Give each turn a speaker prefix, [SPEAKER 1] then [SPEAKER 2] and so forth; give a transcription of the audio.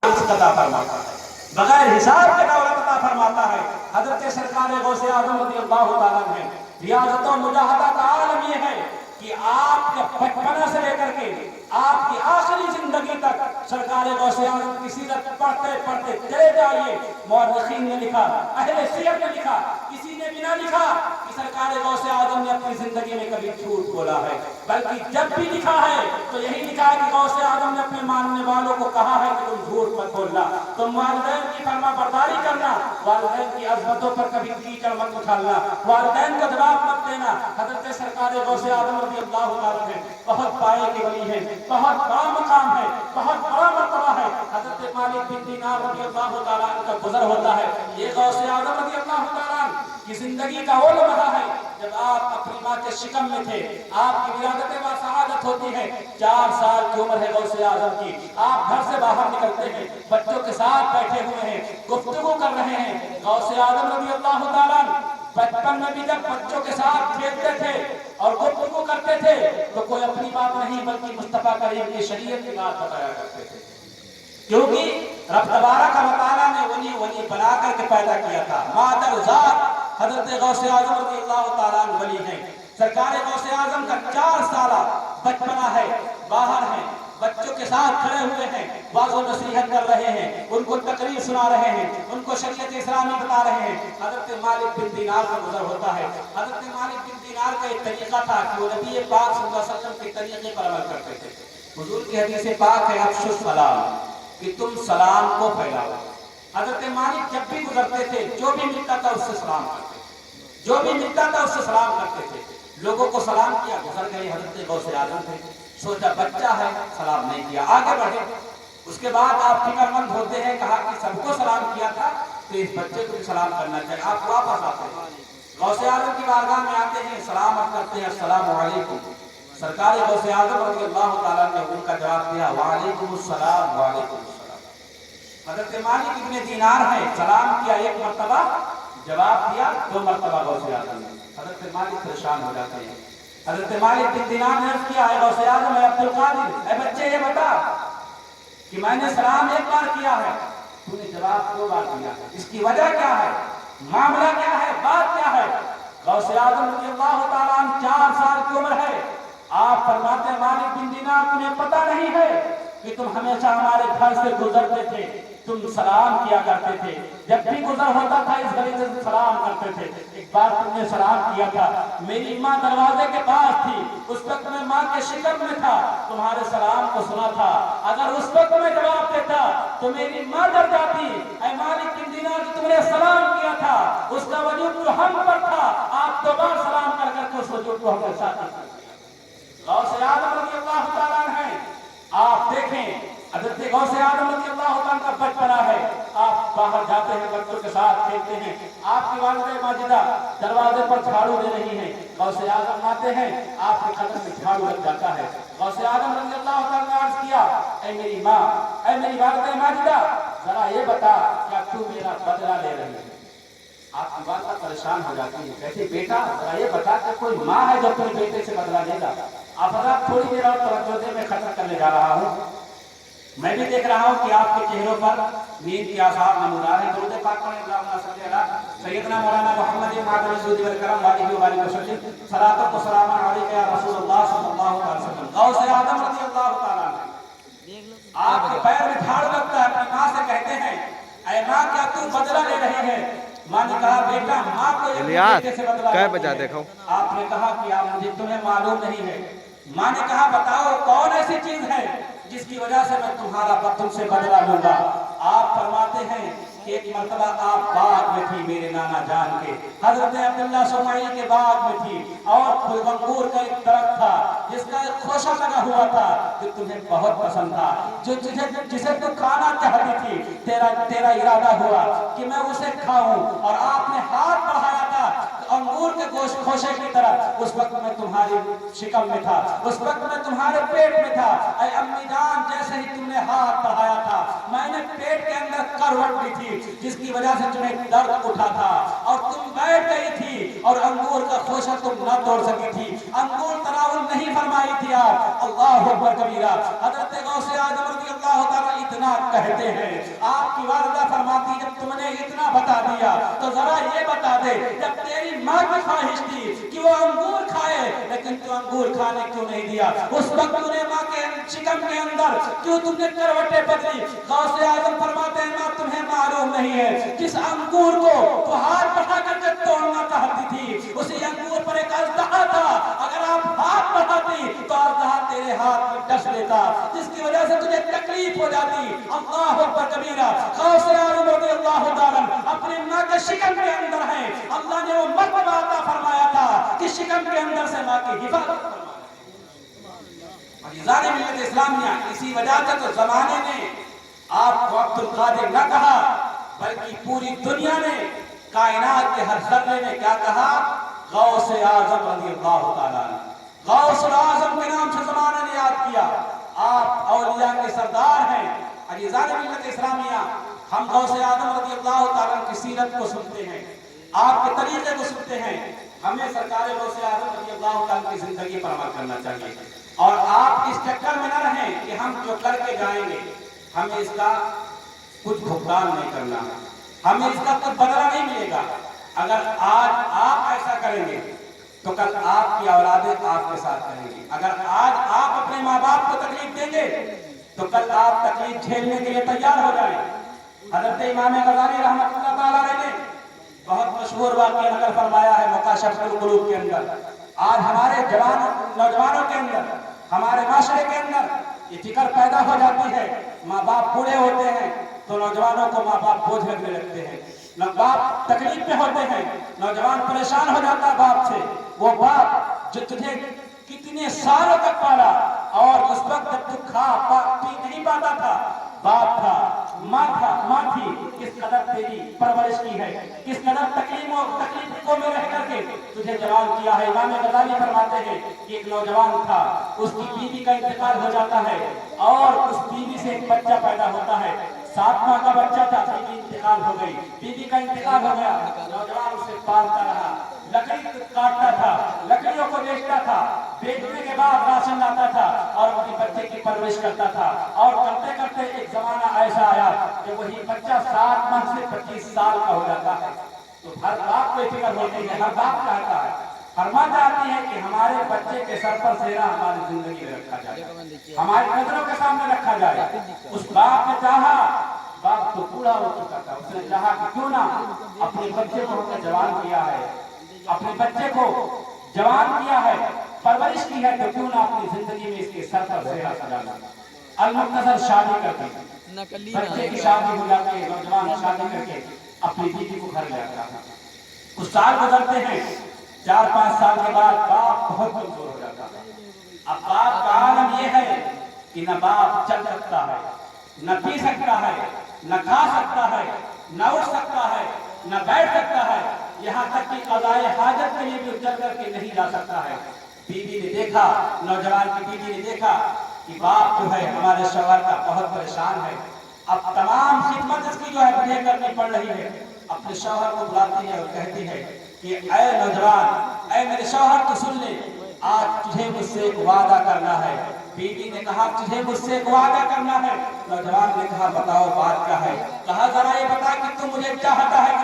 [SPEAKER 1] رزق عطا فرماتا ہے، بغیر حساب کے دولت عطا فرماتا ہے۔ حضرت سرکار غوث اعظم رضی اللہ تعالیٰ عنہ ہے، ریاضت و مجاہدہ کا عالم یہ ہے کہ آپ کے بچپنا سے لے کر کے آپ کی آخری زندگی تک سرکار غوث اعظم کی سیرت پڑھتے پڑھتے چلے جائیے۔ مورخین نے لکھا، اہل سیر نے لکھا، کسی نے بھی نہ لکھا کہ سرکار غوث اعظم نے اپنی زندگی میں کبھی جھوٹ بولا ہے، بلکہ جب بھی لکھا ہے تو یہی لکھا ہے کہ غوث اعظم نے اپنے ماننے والوں کو کہا ہے کہ تم جھوٹ مت بولنا، تم والدین کی فرما برداری کرنا، والدین کی عظمتوں پر کبھی کیچڑ مت اچھالنا، والدین کو جواب مت دینا۔ حضرت سرکار غوث اعظم رضی اللہ تعالیٰ عنہ بہت پائے کے ولی ہے، بہت بڑا مقام ہے، بہت بڑا مرتبہ ہے۔ حضرت مالک بن دینار رضی اللہ تعالیٰ عنہ کا گزر ہوتا ہے، یہ غوث اعظم رضی اللہ تعالیٰ عنہ کی زندگی کا وہ لمحہ ہے جب آپ اپنی ماں کے شکم میں تھے، آپ کی ولادت و سعادت ہوتی ہے، 4 سال کی عمر ہے غوث اعظم کی، آپ گھر سے باہر نکلتے ہیں، بچوں کے ساتھ بیٹھے ہوئے ہیں، گفتگو کر رہے ہیں۔ غوث اعظم رضی اللہ تعالیٰ عنہ بچپن میں بھی جب بچوں کے ساتھ کھیلتے تھے اور گفتگو کرتے تھے تو کوئی اپنی بات نہیں بلکہ مصطفیٰ کریم کی شریعت کی بات بتایا کرتے تھے، کیونکہ رب تبارک و تعالیٰ نے ولی بنا کر کے پیدا کیا تھا۔ مادر ذات حضرت غوث اعظم رضی اللہ تعالیٰ عنہ ولی ہیں۔ سرکار غوث اعظم کا 4 سالہ بچپنا ہے، باہر ہیں، بچوں کے ساتھ کھڑے ہوئے ہیں، واعظ و نصیحت کر رہے ہیں، ان کو تقریر سنا رہے ہیں، ان کو شریعت اسلامی بتا رہے ہیں۔ حضرت مالک بن دینار کا گزر ہوتا ہے۔ حضرت مالک بن دینار کا ایک طریقہ تھا کہ وہ نبی پاک صلی اللہ علیہ وسلم کے طریقے پر عمل کرتے تھے۔ حضور کی حدیث پاک ہے افشوا السلام، کہ تم سلام کو پھیلاؤ۔ حضرت مالک جب بھی گزرتے تھے جو بھی ملتا تھا اس سے سلام کرتے تھے، جو بھی ملتا تھا اس سے سلام کرتے تھے۔ لوگوں کو سلام کیا، گزر گئے، حضرت غوث اعظم تھے، سوچا بچہ ہے، سلام نہیں کیا، آگے بڑھے۔ اس کے بعد آپ فکر مند ہوتے ہیں، کہا کہ سب کو سلام کیا تھا تو اس بچے کو بھی سلام کرنا چاہیے۔ آپ واپس آتے ہیں، غوث اعظم کی بارگاہ میں آتے ہیں، سلام کرتے ہیں، السلام علیکم۔ سرکار غوث اعظم رضی اللہ تعالیٰ نے ان کا جواب دیا، وعلیکم السلام وعلیکم السلام۔ حضرت مالک ابن دینار ہے، سلام کیا 1 مرتبہ، جواب دیا 2 مرتبہ غوث اعظم نے۔ حضرت مالک پریشان ہو جاتے ہیں۔ حضرت مالک بن دینار نے عرض کیا، اے غوث اعظم، اے عبد القادر، اے بچے یہ بتا کہ میں نے سلام 1 بار کیا ہے، تو نے جواب 2 بار دیا ہے، اس کی وجہ کیا ہے، معاملہ کیا ہے، بات کیا ہے؟ غوث اعظم رضی اللہ تعالیٰ عنہ 4 سال کی عمر ہے۔ آپ فرماتے ہیں، مالک بن دینار تمہیں پتہ نہیں ہے کہ تم ہمیشہ ہمارے گھر سے گزرتے تھے، تم سلام کیا کرتے تھے، جب بھی گزر ہوتا تھا اس گلی سے سلام کرتے تھے۔ ایک بار تم نے سلام کیا تھا، میری ماں دروازے کے پاس تھی، اس وقت میں ماں کے شکم میں تھا، تمہارے سلام کو سنا تھا، اگر اس وقت میں جواب دیتا تو میری ماں ڈر جاتی۔ اے مالک بن دینار، تم نے سلام کیا تھا، اس کا وجود تو ہم پر تھا، آپ 2 بار سلام کر کر کے اس وجود کو ہمیں ساتھ کیا۔ غوث اعظم رضی اللہ تعالیٰ عنہ ہیں، آپ دیکھیں حضرت غوث اعظم رضی اللہ تعالیٰ کا بچپنا ہے، آپ باہر جاتے ہیں، بچوں کے ساتھ کھیلتے ہیں، آپ کی والدہ ماجدہ دروازے پر جھاڑو دے رہی ہیں، غوث اعظم آتے ہیں، آپ کے قدم میں جھاڑو لگ جاتا ہے۔ غوث اعظم رضی اللہ تعالیٰ نے عرض کیا، اے میری ماں، اے میری والدہ ماجدہ، ذرا یہ بتا کیا تو میرا بدلہ لے رہی ہے؟ آپ کی والدہ پریشان ہو جاتی ہے، کہتی بیٹا ذرا یہ بتا کہ کوئی ماں ہے جو اپنے بیٹے سے بدلہ لے گا؟ آپ حضرات تھوڑی دیر اور توجہ دیں، میں ختم کرنے جا رہا ہوں۔ میں بھی دیکھ رہا ہوں کہ آپ کے چہروں پر نیند کے آثار نمودار ہیں۔ درود پاک پڑھیں، اللہم صلی علی سیدنا مولانا محمد معدن الجود والکرم وآلہ وآلہ وسلم، صلاۃ و سلام علیک یا رسول اللہ صلی اللہ علیہ وسلم۔ غوث اعظم رضی اللہ تعالیٰ عنہ، آپ کے پیر میں جھاڑو لگتا ہے، اپنی ماں سے کہتے ہیں، اے ماں کیا تو بدلہ لے رہی ہے؟ ماں نے کہا بیٹا ماں کو یہ بیٹے سے بدلہ لیتی ہے۔ آپ نے کہا کہ مجھے تمہیں معلوم نہیں ہے۔ ماں نے کہا بتاؤ کون ایسی چیز ہے جس کی وجہ سے میں تم سے بدلہ لوں گا؟ آپ فرماتے ہیں کہ ایک مرتبہ آپ باغ میں تھی میرے نانا جان کے، حضرت عبداللہ سمائی کے باغ میں تھی، اور انگور کا ایک درخت تھا جس کا ایک خوشہ لگا ہوا تھا جو تمہیں بہت پسند تھا، جسے تو کھانا چاہتی تھی۔ تیرا ارادہ ہوا کہ میں اسے کھاؤں، اور آپ نے ہاتھ بڑھایا تھا انگور کے خوشے کی طرف۔ اس وقت میں تمہاری شکم میں تھا، اس وقت میں تمہارے پیٹ میں تھا۔ اے امی جان، جیسے ہی تم نے ہاتھ بڑھایا تھا میں نے پیٹ کے اندر کروٹ لی تھی جس کی وجہ سے تمہیں درد اٹھا تھا، اور تم بیٹھ گئی تھی اور انگور کا خوشہ تم نہ توڑ سکی تھی، انگور تناول نہیں فرمائی تھی آپ۔ اللہ اکبر کبیرہ۔ حضرت غوث اعظم رضی اللہ تعالیٰ اتنا کہتے ہیں. آپ کی والدہ فرماتی جب تم نے اتنا بتا دیا تو ذرا یہ بتا دے جب تیری ماں کی خواہش تھی کہ وہ انگور کھائے لیکن تو انگور کھانے کیوں نہیں دیا؟ اس وقت تو نے ماں کے شکم کے اندر کیوں تم نے کروٹیں بدلی؟ غوث اعظم فرماتے ہیں ماں تمہیں معلوم نہیں ہے جس انگور کو تو ہاتھ بڑھا کر کے توڑنا چاہتی تھی اسی انگور پر ایک اژدہا تھا. اگر آپ ہاتھ بڑھاتی تو اژدہا تیرے ہاتھ میں ڈس لیتا جس کی وجہ سے تجھے تکلیف ہو جاتی. اللہ اکبر کبیرہ. غوث اعظم رضی اللہ تعالیٰ اپنی ماں کے شکم کے اندر ہیں. اللہ نے وہ مرتبہ عطا فرمایا تھا کہ شکم کے اندر سے ماں کی حفاظت فرمایا. عزیزان ملت اسلامیہ اسی وجہ سے تو زمانے نے آپ کو عبد القادر نہ کہا بلکہ پوری دنیا نے کائنات کے ہر ذرے نے کیا کہا؟ غوث اعظم رضی اللہ تعالیٰ. غوث اعظم کے نام سے زمانہ نے یاد کیا. آپ اولیاء کے سردار ہیں. عزیزان ملت اسلامیہ ہم غوث اعظم رضی اللہ تعالیٰ کی سیرت کو سنتے ہیں آپ کے طریقے کو سنتے ہیں. ہمیں سرکار غوث اعظم رضی اللہ تعالیٰ کی زندگی پر عمل کرنا چاہیے اور آپ اس چکر میں نہ رہیں کہ ہم جو کر کے جائیں گے ہمیں اس کا کچھ بھگتان نہیں کرنا, ہمیں اس کا کچھ بدلہ نہیں ملے گا. اگر آج آپ ایسا کریں گے تو کل آپ کی اولادیں آپ کے ساتھ کریں گی. اگر آج آپ اپنے ماں باپ کو تکلیف دیں گے تو کل آپ تکلیف جھیلنے کے لیے تیار ہو جائیں. حضرت امام غزالی رحمۃ اللہ تعالیٰ علیہ نے بہت مشہور واقعہ نقل فرمایا ہے مکاشفۃ القلوب کے اندر. آج ہمارے نوجوانوں کے اندر ہمارے معاشرے کے اندر یہ فکر پیدا ہو جاتی ہے ماں باپ بوڑھے ہوتے ہیں تو نوجوانوں کو ماں باپ بوجھ لگنے لگتے ہیں. باپ تکلیف میں ہوتے ہیں نوجوان پریشان ہو جاتا ہے باپ سے. وہ باپ جو تجھے کتنے سالوں تک پالا اور اس وقت جب تو پی نہیں پاتا تھا باپ تھا ماں تھی کس قدر تیری پرورش کی ہے کس قدر تکلیفوں میں رہ کر کے تجھے جوان کیا ہے. امام غزالی فرماتے ہیں کہ ایک نوجوان تھا اس کی بیوی کا انتقال ہو جاتا ہے اور اس بیوی سے ایک بچہ پیدا ہوتا ہے. 7 ماہ کا بچہ تھا بیوی انتقال ہو گئی بیوی کا انتقال ہو گیا. نوجوان اسے پالتا رہا لکڑی کاٹتا تھا لکڑیوں کو بیچتا تھا بیچنے کے بعد راشن لاتا تھا اور اپنے بچے کی پرورش کرتا تھا اور کرتے کرتے ایک زمانہ ایسا آیا کہ وہی بچہ 7 ماہ سے 25 سال کا ہو جاتا ہے. تو ہر باپ کو فکر ہوتی ہے ہر باپ چاہتا ہے ہر ماں چاہتی ہے کہ ہمارے بچے کے سر پر سہرا ہماری زندگی میں رکھا جائے ہماری نظروں کے سامنے رکھا جائے. اس باپ نے چاہا باپ تو بوڑھا ہو چکا تھا اس نے چاہا کہ کیوں نہ اپنے بچے کو ہم نے جوان کیا ہے اپنے بچے کو جوان کیا ہے پرورش کی ہے تو کیوں نہ اپنی زندگی میں اس کے سر پر سہرا سجانا. المختصر شادی کر دی بچے کی شادی ہو جاتی ہے نوجوان شادی کر کے اپنی بیوی کو گھر لے آتا ہے. کچھ سال گزرتے ہیں 4-5 سال کے بعد باپ بہت کمزور ہو جاتا ہے. اب باپ کا عالم یہ ہے کہ نہ باپ چل سکتا ہے نہ پی سکتا ہے نہ کھا سکتا ہے نہ اٹھ سکتا ہے نہ بیٹھ سکتا ہے یہاں تک کہ قضائے حاجت کے لیے بھی چل کر کے نہیں جا سکتا ہے. بیوی نے دیکھا نوجوان کی بیوی نے دیکھا کہ باپ جو ہے ہمارے شوہر کا بہت پریشان ہے اب تمام خدمت اس کی جو ہے مجھے کرنی پڑ رہی ہے. اپنے شوہر کو بلاتی ہے اور کہتی ہے کہ اے نوجوان اے میرے شوہر تو سن لے آج تجھے مجھ سے ایک وعدہ کرنا ہے. بیوی نے کہا تجھے مجھ سے ایک وعدہ کرنا ہے. نوجوان نے کہا بتاؤ بات کیا ہے. کہا ذرا یہ بتا کہ تم مجھے چاہتا ہے